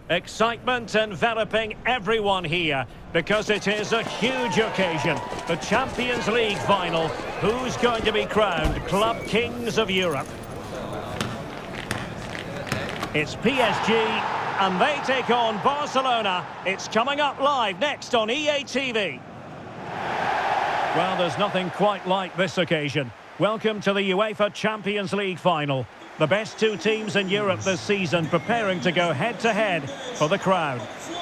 Excitement enveloping everyone here because it is a huge occasion. The Champions League final. Who's going to be crowned Club Kings of Europe? It's PSG and they take on Barcelona. It's coming up live next on EA TV. Well, there's nothing quite like this occasion. Welcome to the UEFA Champions League final. The best two teams in Europe this season preparing to go head-to-head for the crown.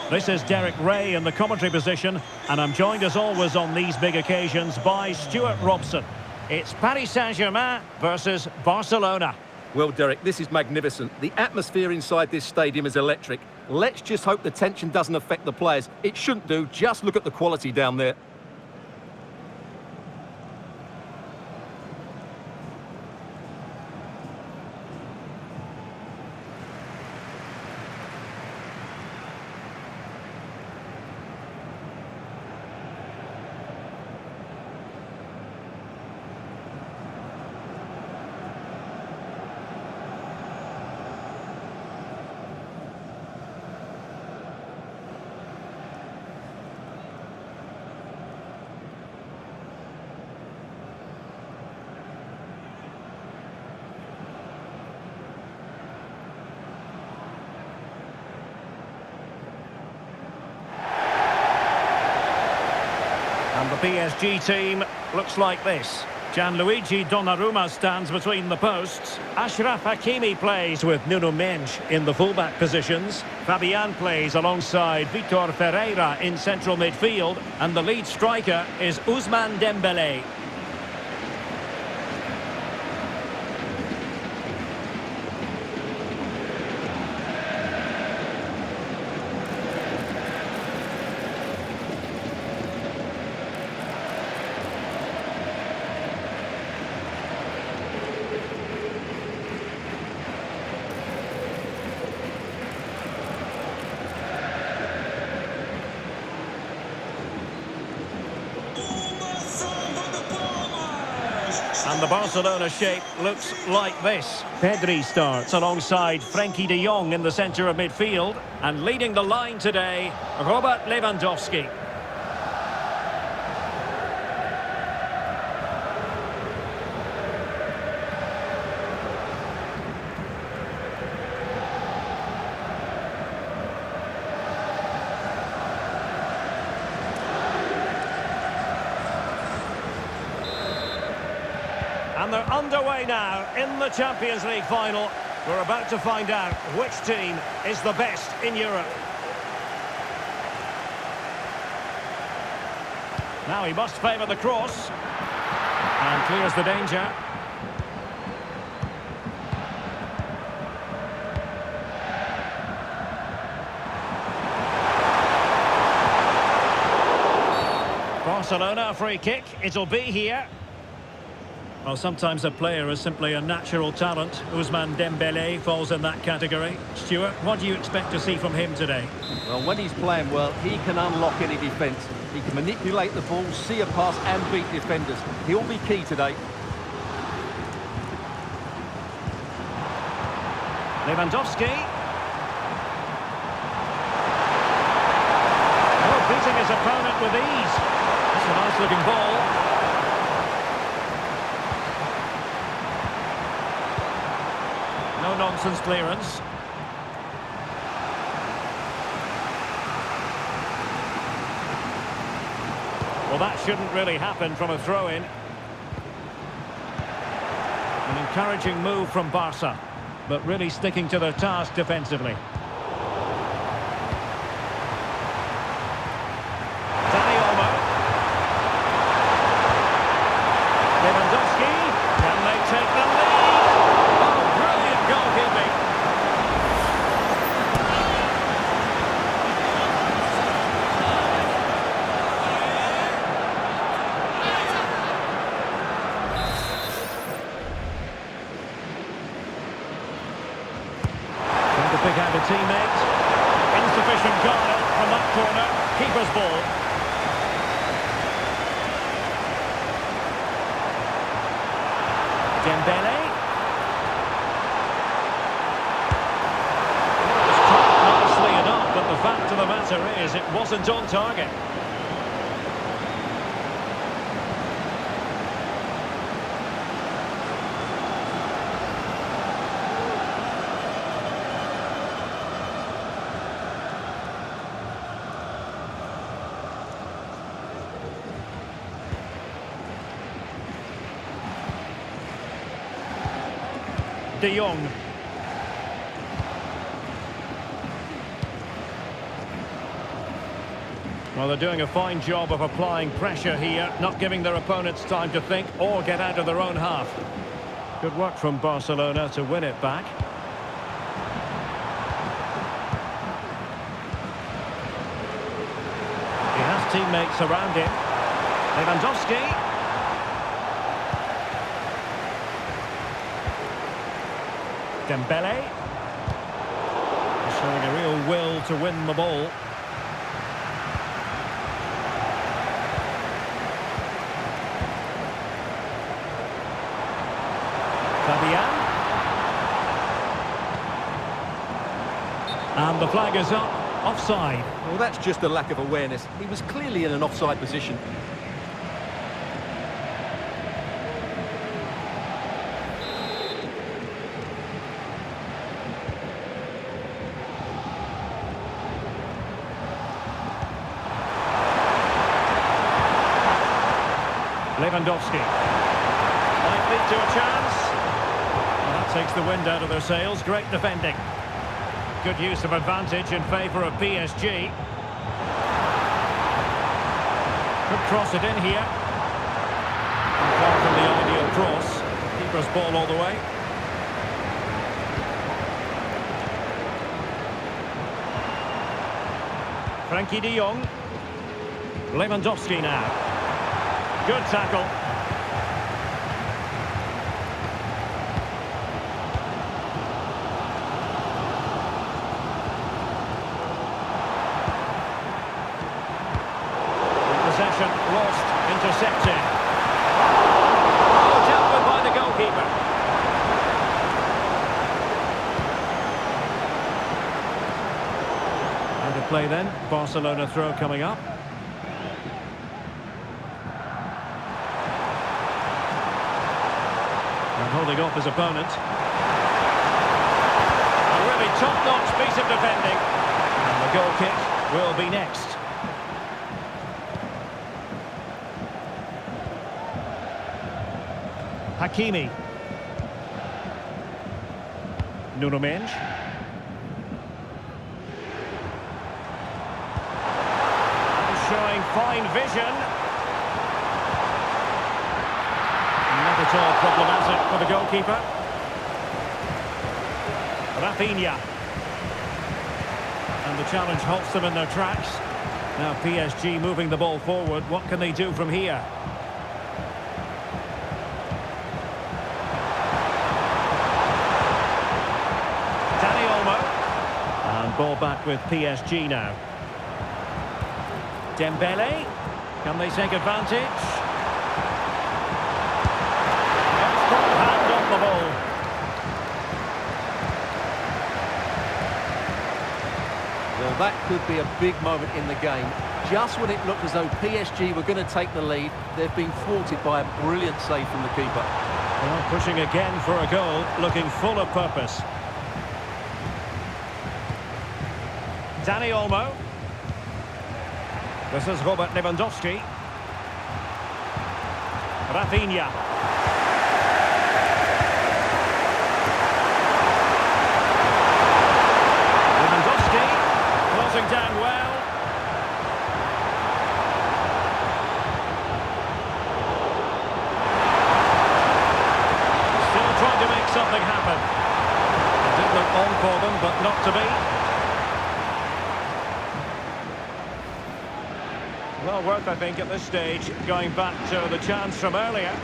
This is Derek Ray in the commentary position, and I'm joined as always on these big occasions by Stuart Robson. It's Paris Saint-Germain versus Barcelona. Well, Derek, this is magnificent. The atmosphere inside this stadium is electric. Let's just hope the tension doesn't affect the players. It shouldn't do. Just look at the quality down there. And the PSG team looks like this. Gianluigi Donnarumma stands between the posts. Achraf Hakimi plays with Nuno Mendes in the fullback positions. Fabian plays alongside Vitor Ferreira in central midfield. And the lead striker is Ousmane Dembélé. And the Barcelona shape looks like this. Pedri starts alongside Frenkie de Jong in the centre of midfield. And leading the line today, Robert Lewandowski. And they're underway now in the Champions League final. We're about to find out which team is the best in Europe. Now he must favour the cross. And clears the danger. Barcelona, a free kick. It'll be here. Well, sometimes a player is simply a natural talent. Ousmane Dembélé falls in that category. Stuart, what do you expect to see from him today? Well, when he's playing well, he can unlock any defence. He can manipulate the ball, see a pass and beat defenders. He'll be key today. Lewandowski. Oh, beating his opponent with ease. That's a nice-looking ball. No-nonsense clearance. Well, that shouldn't really happen from a throw-in. An encouraging move from Barca, but really sticking to their task defensively. Dani Olmo. Lewandowski. Can they take the lead? Goalkeeping. Trying to pick out a teammate. Insufficient guile from that corner. Keeper's ball. Dembélé. Nicely enough. answer is it wasn't on target. De Jong. Well, they're doing a fine job of applying pressure here, not giving their opponents time to think or get out of their own half. Good work from Barcelona to win it back. He has teammates around him. Lewandowski. Dembele. Showing a real will to win the ball. Fabian. And the flag is up. Offside. Well, that's just a lack of awareness. He was clearly in an offside position. Lewandowski. Might lead to a chance. Well, that takes the wind out of their sails. Great defending. Good use of advantage in favour of PSG. Could cross it in here. And far from the ideal cross. Keeper's ball all the way. Frankie de Jong. Lewandowski now. Good tackle. Possession lost, intercepted. Oh, dealt with by the goalkeeper. Into play then. Barcelona throw coming up. Holding off his opponent. A really top-notch piece of defending. And the goal kick will be next. Hakimi. Nuno Mendes. Showing fine vision. Not at all problematic for the goalkeeper. Rafinha. And the challenge halts them in their tracks. Now PSG moving the ball forward. What can they do from here? Dani Olmo. And ball back with PSG now. Dembele. Can they take advantage? The ball. Well, that could be a big moment in the game. Just when it looked as though PSG were going to take the lead, they've been thwarted by a brilliant save from the keeper. Well, pushing again for a goal, looking full of purpose. Dani Olmo. This is Robert Lewandowski. Rafinha. Down well. Still trying to make something happen. It did look on for them, but not to be. Well worth, I think, at this stage, going back to the chance from earlier.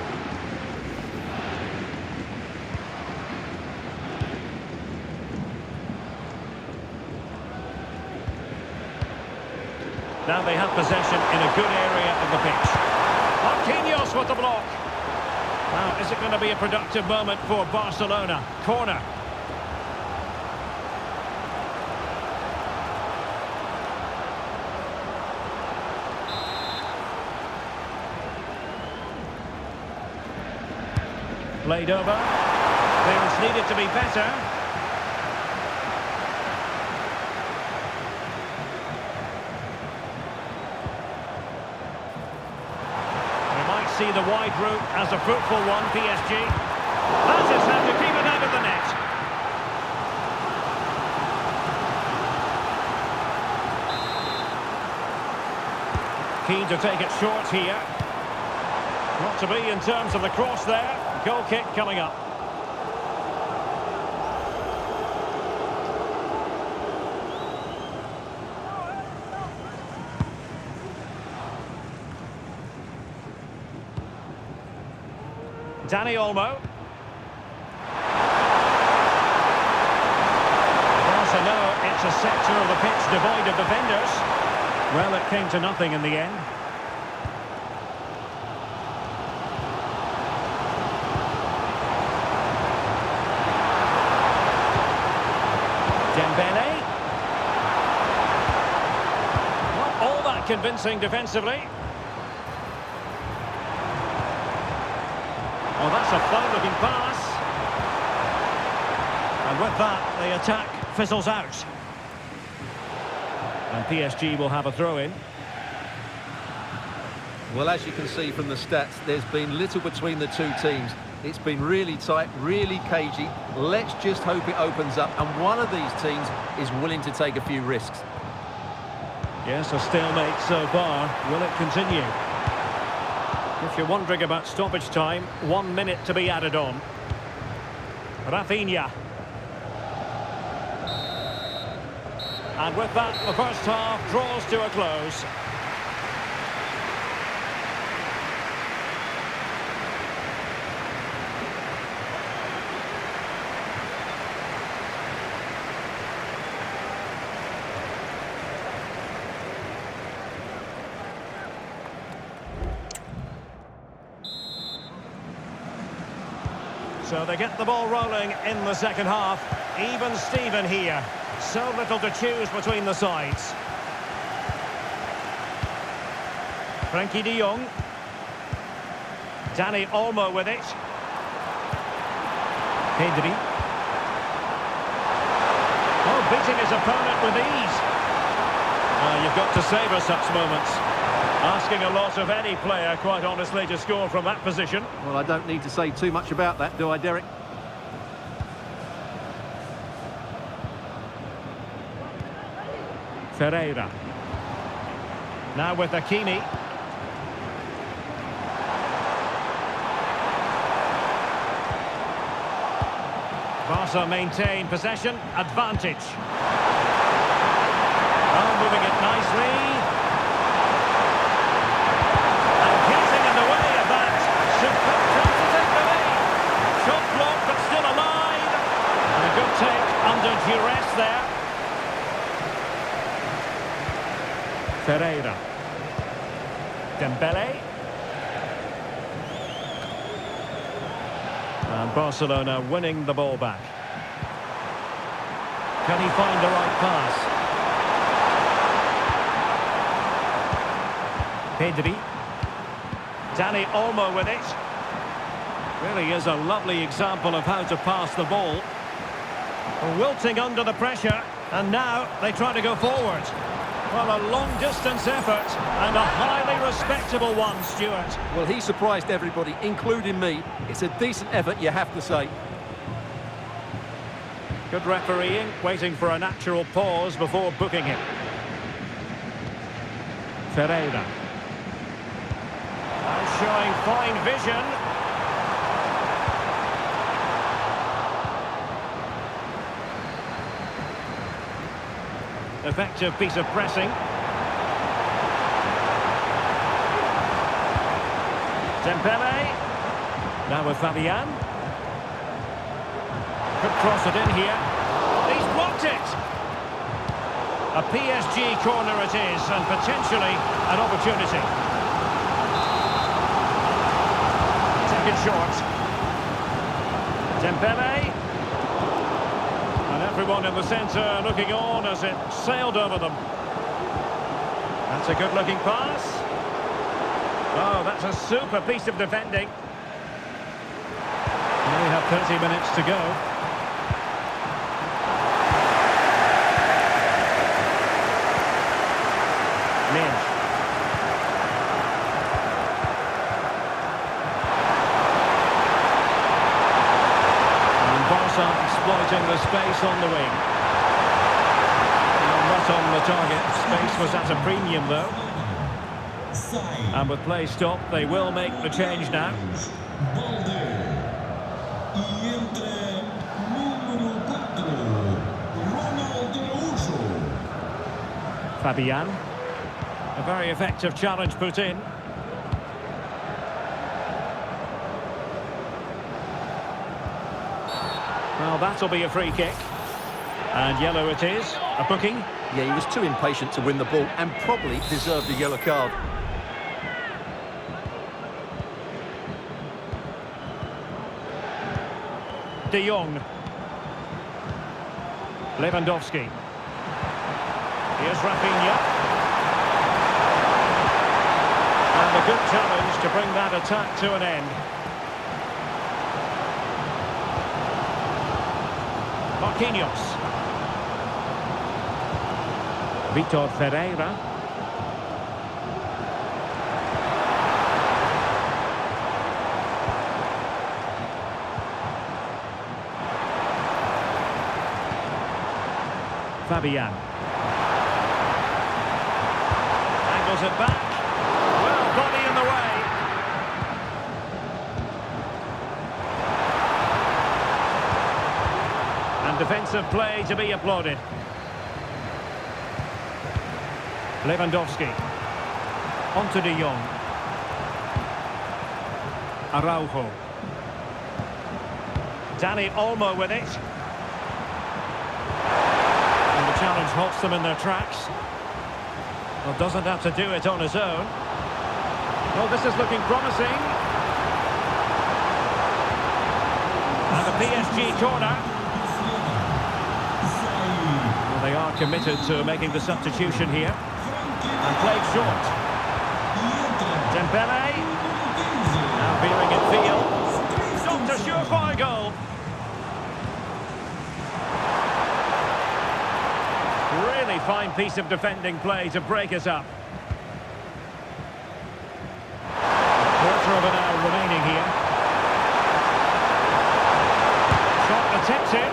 Now they have possession in a good area of the pitch. Marquinhos with the block. Now, is it going to be a productive moment for Barcelona? Corner. Played over. Clearance needed to be better. We might see the wide route as a fruitful one, PSG. That is how to keep it out of the net. Keen to take it short here. Not to be in terms of the cross there. Goal kick coming up. Dani Olmo. Also, no, it's a sector of the pitch devoid of defenders. Well, it came to nothing in the end. Dembele. Not all that convincing defensively. Oh, that's a fine-looking pass. And with that, the attack fizzles out. And PSG will have a throw-in. Well, as you can see from the stats, there's been little between the two teams. It's been really tight, really cagey. Let's just hope it opens up, and one of these teams is willing to take a few risks. Yes, a stalemate so far. Will it continue? If you're wondering about stoppage time, 1 minute to be added on. Rafinha. And with that, the first half draws to a close. So they get the ball rolling in the second half. Even Steven here. So little to choose between the sides. Frankie de Jong. Dani Olmo with it. Pedri. Oh, beating his opponent with ease. You've got to savour such moments. Asking a lot of any player, quite honestly, to score from that position. Well, I don't need to say too much about that, do I, Derek? Ferreira. Now with Hakimi. Barca maintain possession, advantage. Oh, moving it nicely. And getting in the way of that. Superb chance to take the lead. Shot blocked, but still alive. And a good take under duress there. Ferreira. Dembele. And Barcelona winning the ball back. Can he find the right pass? Pedri. Dani Olmo with it. Really is a lovely example of how to pass the ball. Wilting under the pressure, and now they try to go forward. Well, a long-distance effort, and a highly respectable one, Stuart. Well, he surprised everybody, including me. It's a decent effort, you have to say. Good refereeing, waiting for a natural pause before booking him. Ferreira. And showing fine vision. Effective piece of pressing. Dembele. Now with Fabian. Could cross it in here. He's blocked it. A PSG corner it is, and potentially an opportunity. Taken short. Dembele. And everyone in the centre looking on as it sailed over them. That's a good-looking pass. Oh, that's a super piece of defending. They have 30 minutes to go. Lynch. And Barca exploiting the space on the wing. Not on the target. Space was at a premium though. And with play stopped, they will make the change now. Fabian. A very effective challenge put in. Well, that'll be a free kick. And yellow it is. A booking. Yeah, he was too impatient to win the ball and probably deserved a yellow card. De Jong. Lewandowski. Here's Rafinha. And a good challenge to bring that attack to an end. Marquinhos. Vitor Ferreira. Fabian. Angles it back. Well, body in the way. And defensive play to be applauded. Lewandowski. On to De Jong. Araujo. Dani Olmo with it. Challenge halts them in their tracks. Well, doesn't have to do it on his own. Well, this is looking promising. And a PSG corner. Well, they are committed to making the substitution here. And played short. Dembele. Now veering in field. Dr. Surefire goal. Really fine piece of defending play to break us up. Quarter of an hour remaining here. Shot attempted.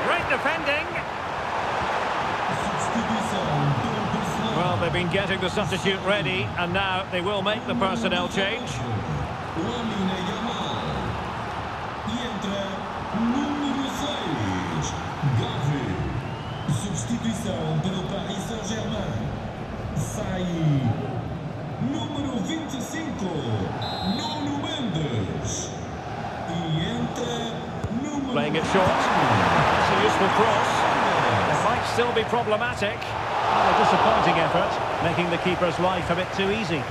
Great defending. Well, they've been getting the substitute ready, and now they will make the personnel change. Substituição pelo Paris Saint-Germain. Sai número 25, Nuno Mendes. E entra número... Playing it short. That's a useful cross. It might still be problematic. Well, a disappointing effort, making the keeper's life a bit too easy.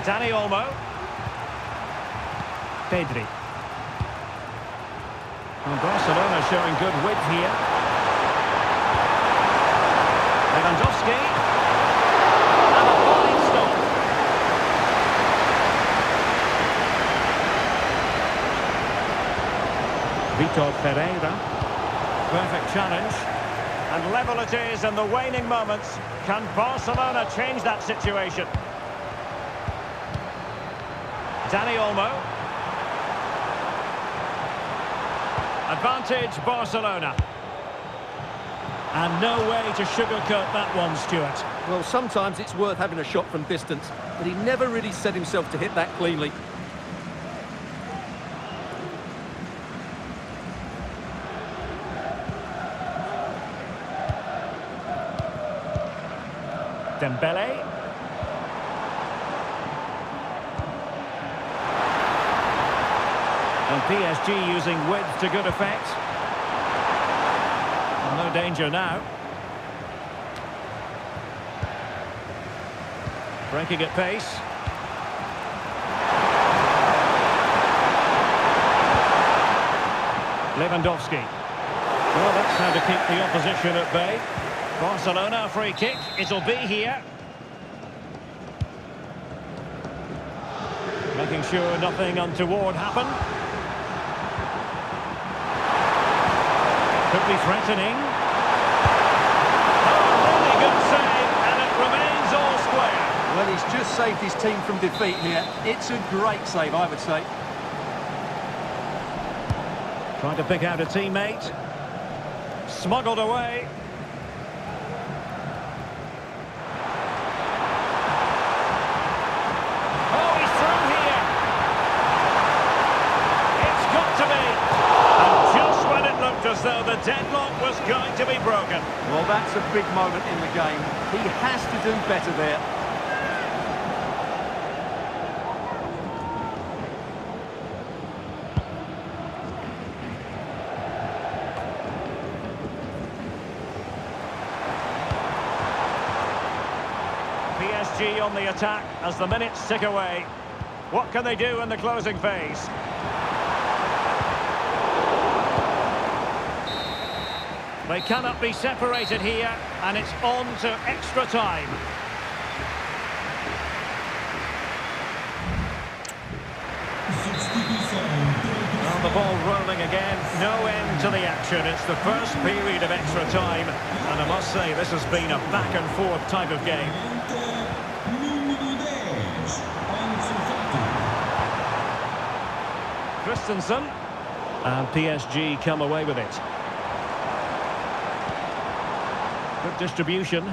Dani Olmo. Pedri. And Barcelona showing good width here. Lewandowski. And a fine stop. Vitor Ferreira. Perfect challenge. And level it is in the waning moments. Can Barcelona change that situation? Dani Olmo. Advantage Barcelona. And no way to sugarcoat that one, Stuart. Well, sometimes it's worth having a shot from distance, but he never really set himself to hit that cleanly. Dembele. And PSG using width to good effect. No danger now. Breaking at pace. Lewandowski. Well, that's how to keep the opposition at bay. Barcelona free kick. It'll be here. Making sure nothing untoward happened. Could be threatening. Oh, really good save, and it remains all square. Well, he's just saved his team from defeat here. It's a great save, I would say. Trying to pick out a teammate. Smuggled away. Oh, he's through here. It's got to be. And just when it looked as though the deadlock was going to be broken. Well, that's a big moment in the game. He has to do better there. PSG on the attack as the minutes tick away. What can they do in the closing phase? They cannot be separated here, and it's on to extra time. Well, the ball rolling again, no end to the action. It's the first period of extra time, and I must say this has been a back-and-forth type of game. Christensen, and PSG come away with it. Good distribution.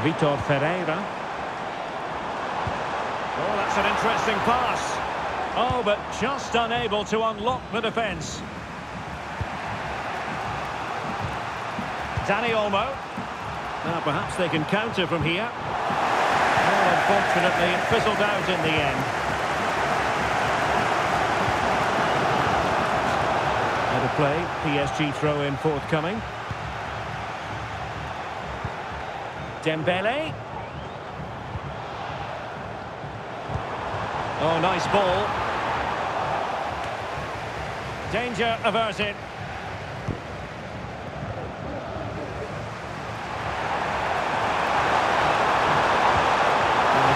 Vitor Ferreira. Oh, that's an interesting pass. Oh, but just unable to unlock the defence. Dani Olmo. Now perhaps they can counter from here. Well, unfortunately, it fizzled out in the end. Out of play, PSG throw-in forthcoming. Dembele. Oh, nice ball. Danger averted.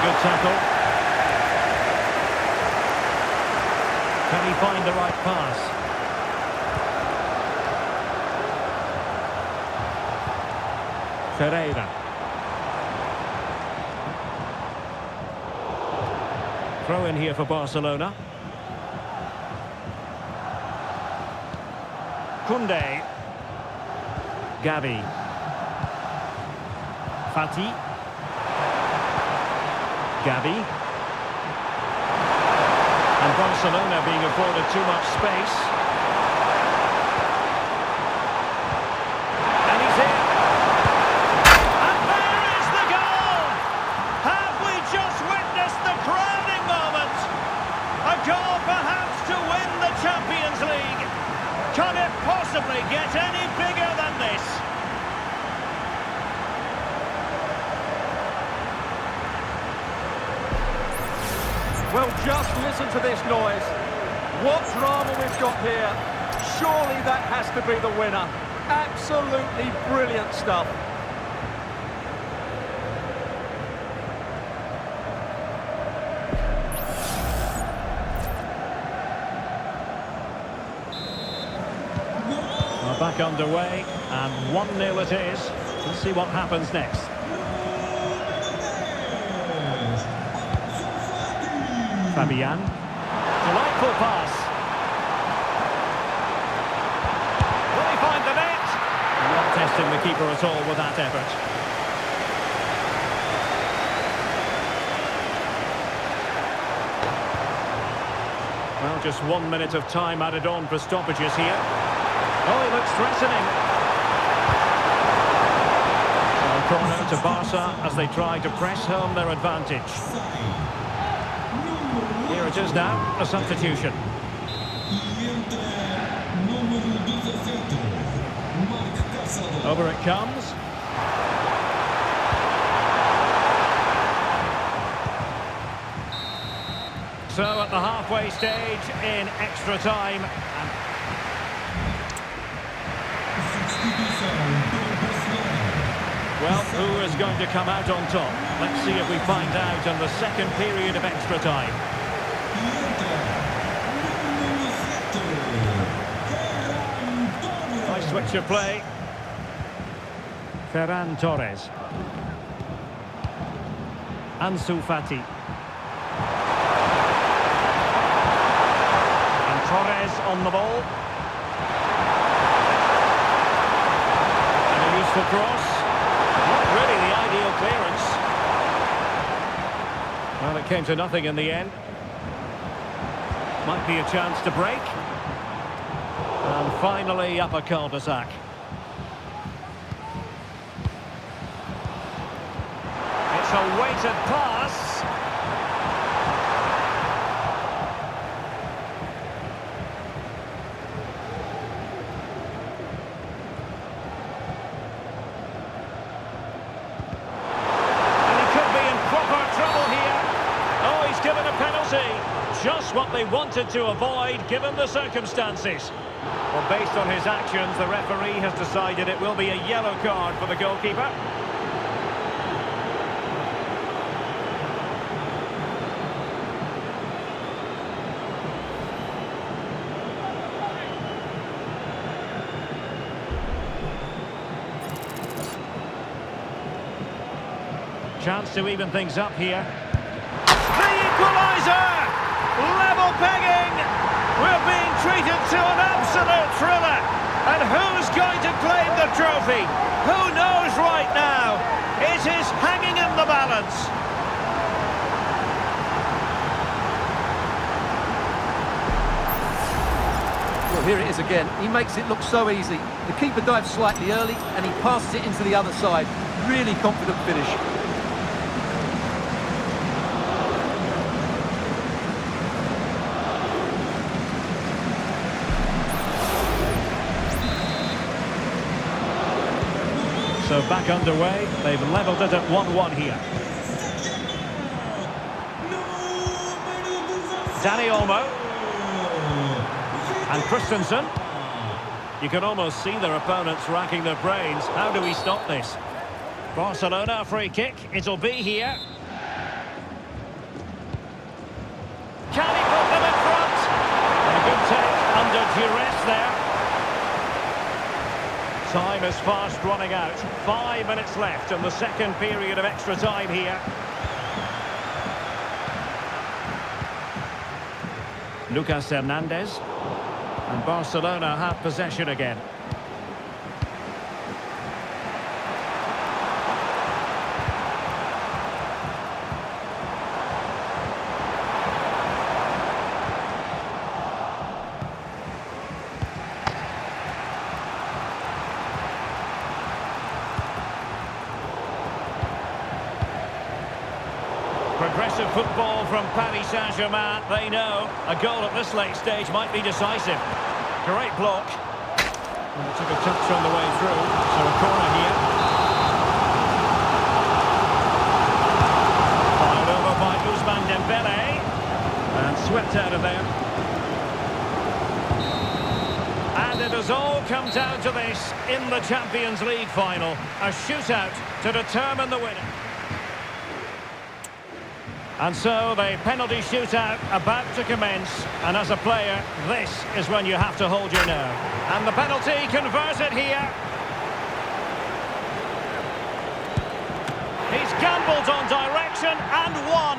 Good tackle. Can he find the right pass? Ferreira. Throw in here for Barcelona. Koundé. Gavi. Fati. Gavi. And Barcelona being afforded too much space. And he's in. And there is the goal! Have we just witnessed the crowning moment? A goal perhaps to win the Champions League. Can it possibly get any bigger than this? Well, just listen to this noise. What drama we've got here. Surely that has to be the winner. Absolutely brilliant stuff. We're back underway, and 1-0 it is. Let's see what happens next. Fabian. Delightful pass. Will he find the net? Not testing the keeper at all with that effort. Well, just 1 minute of time added on for stoppages here. Oh, he looks threatening. So a corner to Barca as they try to press home their advantage. Here it is now, a substitution. Over it comes. So at the halfway stage in extra time. And 62 pelo Barcelona. well, who is going to come out on top? Let's see if we find out in the second period of extra time. E entra número 7, Nice switch of play. Ferran Torres. Ansu Fati. And Torres on the ball. And a useful cross. Not really the ideal clearance. Well, it came to nothing in the end. Might be a chance to break. And finally up a cul-de-sac. It's a weighted pass. And he could be in proper trouble here. Oh, he's given a penalty. Just what they wanted to avoid, given the circumstances. Well, based on his actions, the referee has decided it will be a yellow card for the goalkeeper. Chance to even things up here. The equaliser! Level pegging! We're being treated to an absolute thriller. And who's going to claim the trophy? Who knows right now? It is hanging in the balance. Well, here it is again. He makes it look so easy. The keeper dives slightly early and he passes it into the other side. Really confident finish. So back underway. They've levelled it at 1-1 here. Danny Olmo. And Christensen. You can almost see their opponents racking their brains. How do we stop this? Barcelona free kick. It'll be here. Can he put them in front? And a good take under duress there. Time is fast running out. 5 minutes left in the second period of extra time here. Lucas Hernandez. And Barcelona have possession again. Progressive football from Paris Saint-Germain. They know a goal at this late stage might be decisive. Great block. And it took a touch on the way through. So a corner here. Fired over by Ousmane Dembele. And swept out of there. And it has all come down to this in the Champions League final. A shootout to determine the winner. And so the penalty shootout about to commence. And as a player, this is when you have to hold your nerve. And the penalty converted here. He's gambled on direction and won.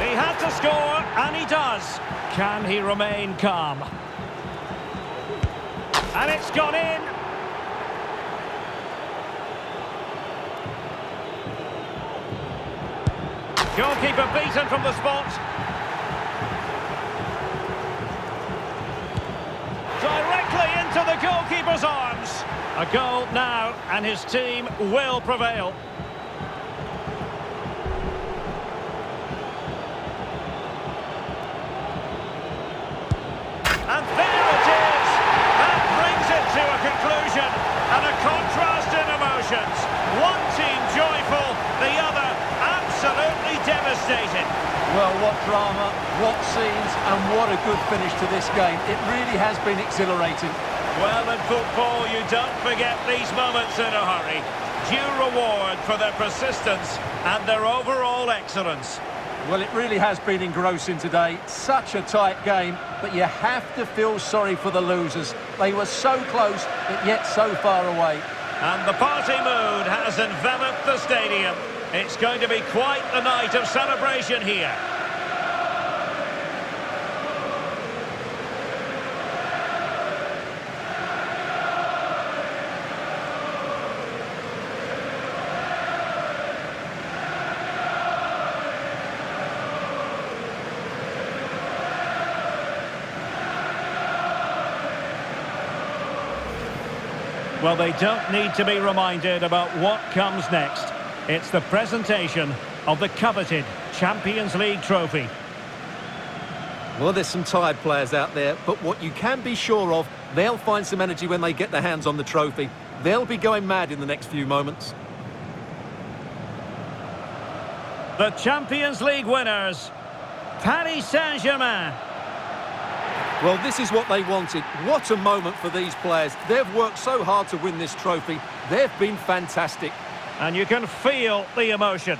He had to score, and he does. Can he remain calm? And it's gone in. Goalkeeper beaten from the spot. Directly into the goalkeeper's arms. A goal now, and his team will prevail. And there it is. That brings it to a conclusion. And a contrast in emotions. One team joyful, the other Well, what drama, what scenes, and what a good finish to this game. It really has been exhilarating. Well, in football, you don't forget these moments in a hurry. Due reward for their persistence and their overall excellence. Well, it really has been engrossing today. Such a tight game, but you have to feel sorry for the losers. They were so close, but yet so far away. And the party mood has enveloped the stadium. It's going to be quite the night of celebration here. Well, they don't need to be reminded about what comes next. It's the presentation of the coveted Champions League trophy. Well, there's some tired players out there, but what you can be sure of, they'll find some energy when they get their hands on the trophy. They'll be going mad in the next few moments. The Champions League winners, Paris Saint-Germain. Well, this is what they wanted. What a moment for these players. They've worked so hard to win this trophy. They've been fantastic. And you can feel the emotion.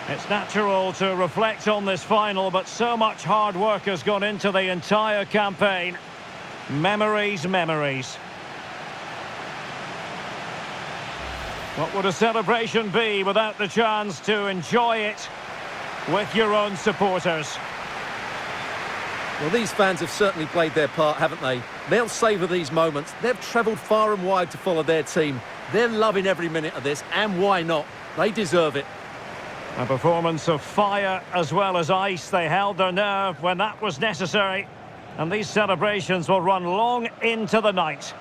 It's natural to reflect on this final, but so much hard work has gone into the entire campaign. Memories, memories. What would a celebration be without the chance to enjoy it with your own supporters? Well, these fans have certainly played their part, haven't they? They'll savour these moments. They've travelled far and wide to follow their team. They're loving every minute of this, and why not? They deserve it. A performance of fire as well as ice. They held their nerve when that was necessary. And these celebrations will run long into the night.